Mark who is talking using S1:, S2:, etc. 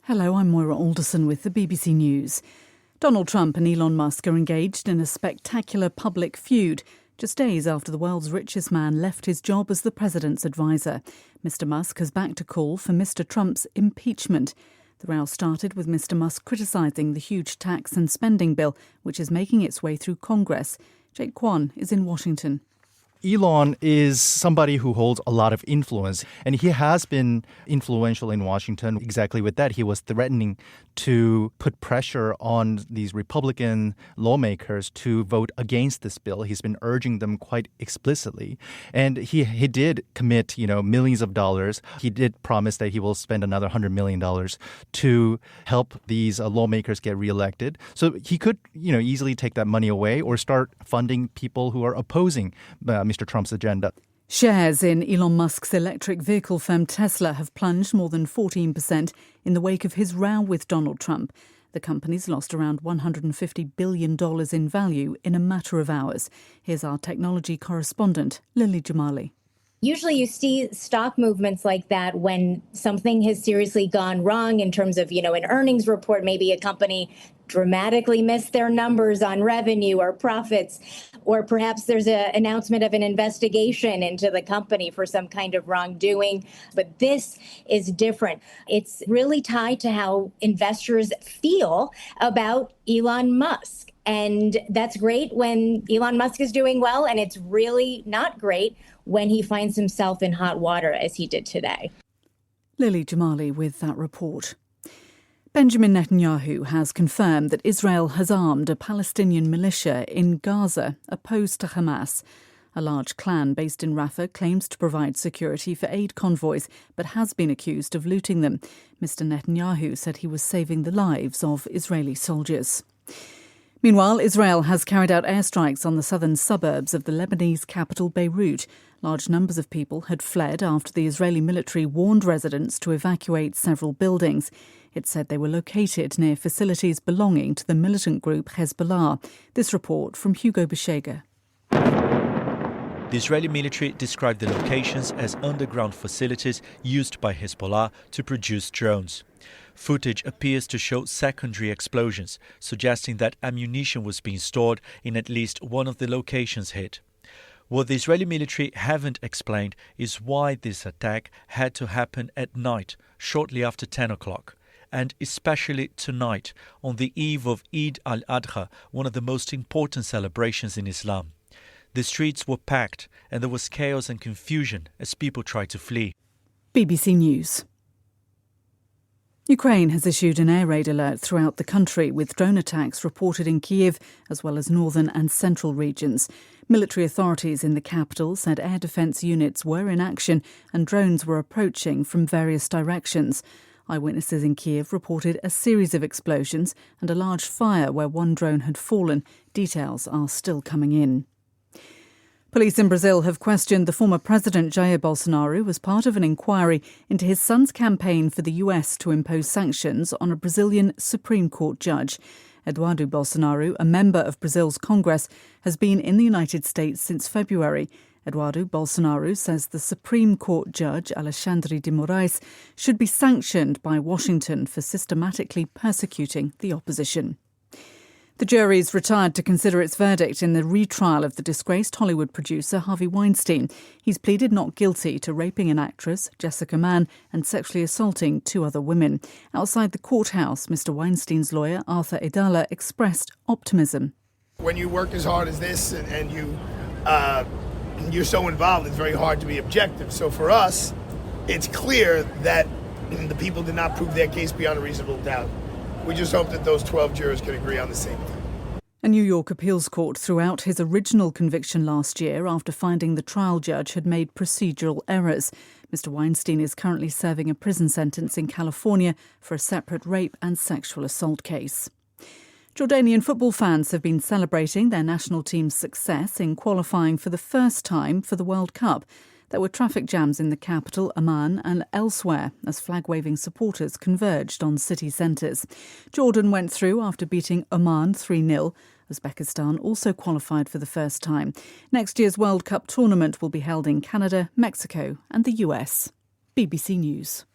S1: Hello, I'm Moira Alderson with the BBC News. Donald Trump and Elon Musk are engaged in a spectacular public feud just days after the world's richest man left his job as the president's advisor. Mr. Musk has backed a call for Mr. Trump's impeachment. The row started with Mr. Musk criticising the huge tax and spending bill, which is making its way through Congress. Jake Kwan is in Washington.
S2: Elon is somebody who holds a lot of influence, and he has been influential in Washington exactly with that. He was threatening to put pressure on these Republican lawmakers to vote against this bill. He's been urging them quite explicitly. And he did commit, millions of dollars. He did promise that he will spend another $100 million to help these lawmakers get reelected. So he could, easily take that money away or start funding people who are opposing Mr. Trump's agenda.
S1: Shares in Elon Musk's electric vehicle firm Tesla have plunged more than 14% in the wake of his row with Donald Trump. The company's lost around $150 billion in value in a matter of hours. Here's our technology correspondent, Lily Jamali.
S3: Usually you see stock movements like that when something has seriously gone wrong in terms of, an earnings report, maybe a company dramatically missed their numbers on revenue or profits, or perhaps there's an announcement of an investigation into the company for some kind of wrongdoing. But this is different. It's really tied to how investors feel about Elon Musk. And that's great when Elon Musk is doing well, and it's really not great when he finds himself in hot water, as he did today.
S1: Lily Jamali with that report. Benjamin Netanyahu has confirmed that Israel has armed a Palestinian militia in Gaza opposed to Hamas. A large clan based in Rafah claims to provide security for aid convoys, but has been accused of looting them. Mr. Netanyahu said he was saving the lives of Israeli soldiers. Meanwhile, Israel has carried out airstrikes on the southern suburbs of the Lebanese capital Beirut. Large numbers of people had fled after the Israeli military warned residents to evacuate several buildings. It said they were located near facilities belonging to the militant group Hezbollah. This report from Hugo Beshega.
S4: The Israeli military described the locations as underground facilities used by Hezbollah to produce drones. Footage appears to show secondary explosions, suggesting that ammunition was being stored in at least one of the locations hit. What the Israeli military haven't explained is why this attack had to happen at night, shortly after 10 o'clock, and especially tonight, on the eve of Eid al-Adha, one of the most important celebrations in Islam. The streets were packed, and there was chaos and confusion as people tried to flee.
S1: BBC News. Ukraine has issued an air raid alert throughout the country, with drone attacks reported in Kyiv as well as northern and central regions. Military authorities in the capital said air defence units were in action and drones were approaching from various directions. Eyewitnesses in Kyiv reported a series of explosions and a large fire where one drone had fallen. Details are still coming in. Police in Brazil have questioned the former president Jair Bolsonaro as part of an inquiry into his son's campaign for the US to impose sanctions on a Brazilian Supreme Court judge. Eduardo Bolsonaro, a member of Brazil's Congress, has been in the United States since February. Eduardo Bolsonaro says the Supreme Court judge, Alexandre de Moraes, should be sanctioned by Washington for systematically persecuting the opposition. The jury's retired to consider its verdict in the retrial of the disgraced Hollywood producer Harvey Weinstein. He's pleaded not guilty to raping an actress, Jessica Mann, and sexually assaulting two other women. Outside the courthouse, Mr. Weinstein's lawyer, Arthur Idala, expressed optimism.
S5: When you work as hard as this and you're so involved, it's very hard to be objective. So for us, it's clear that the people did not prove their case beyond a reasonable doubt. We just hope that those 12 jurors can agree on the same thing.
S1: A New York appeals court threw out his original conviction last year after finding the trial judge had made procedural errors. Mr. Weinstein is currently serving a prison sentence in California for a separate rape and sexual assault case. Jordanian football fans have been celebrating their national team's success in qualifying for the first time for the World Cup. There were traffic jams in the capital, Amman, and elsewhere as flag-waving supporters converged on city centres. Jordan went through after beating Oman 3-0. Uzbekistan also qualified for the first time. Next year's World Cup tournament will be held in Canada, Mexico and the US. BBC News.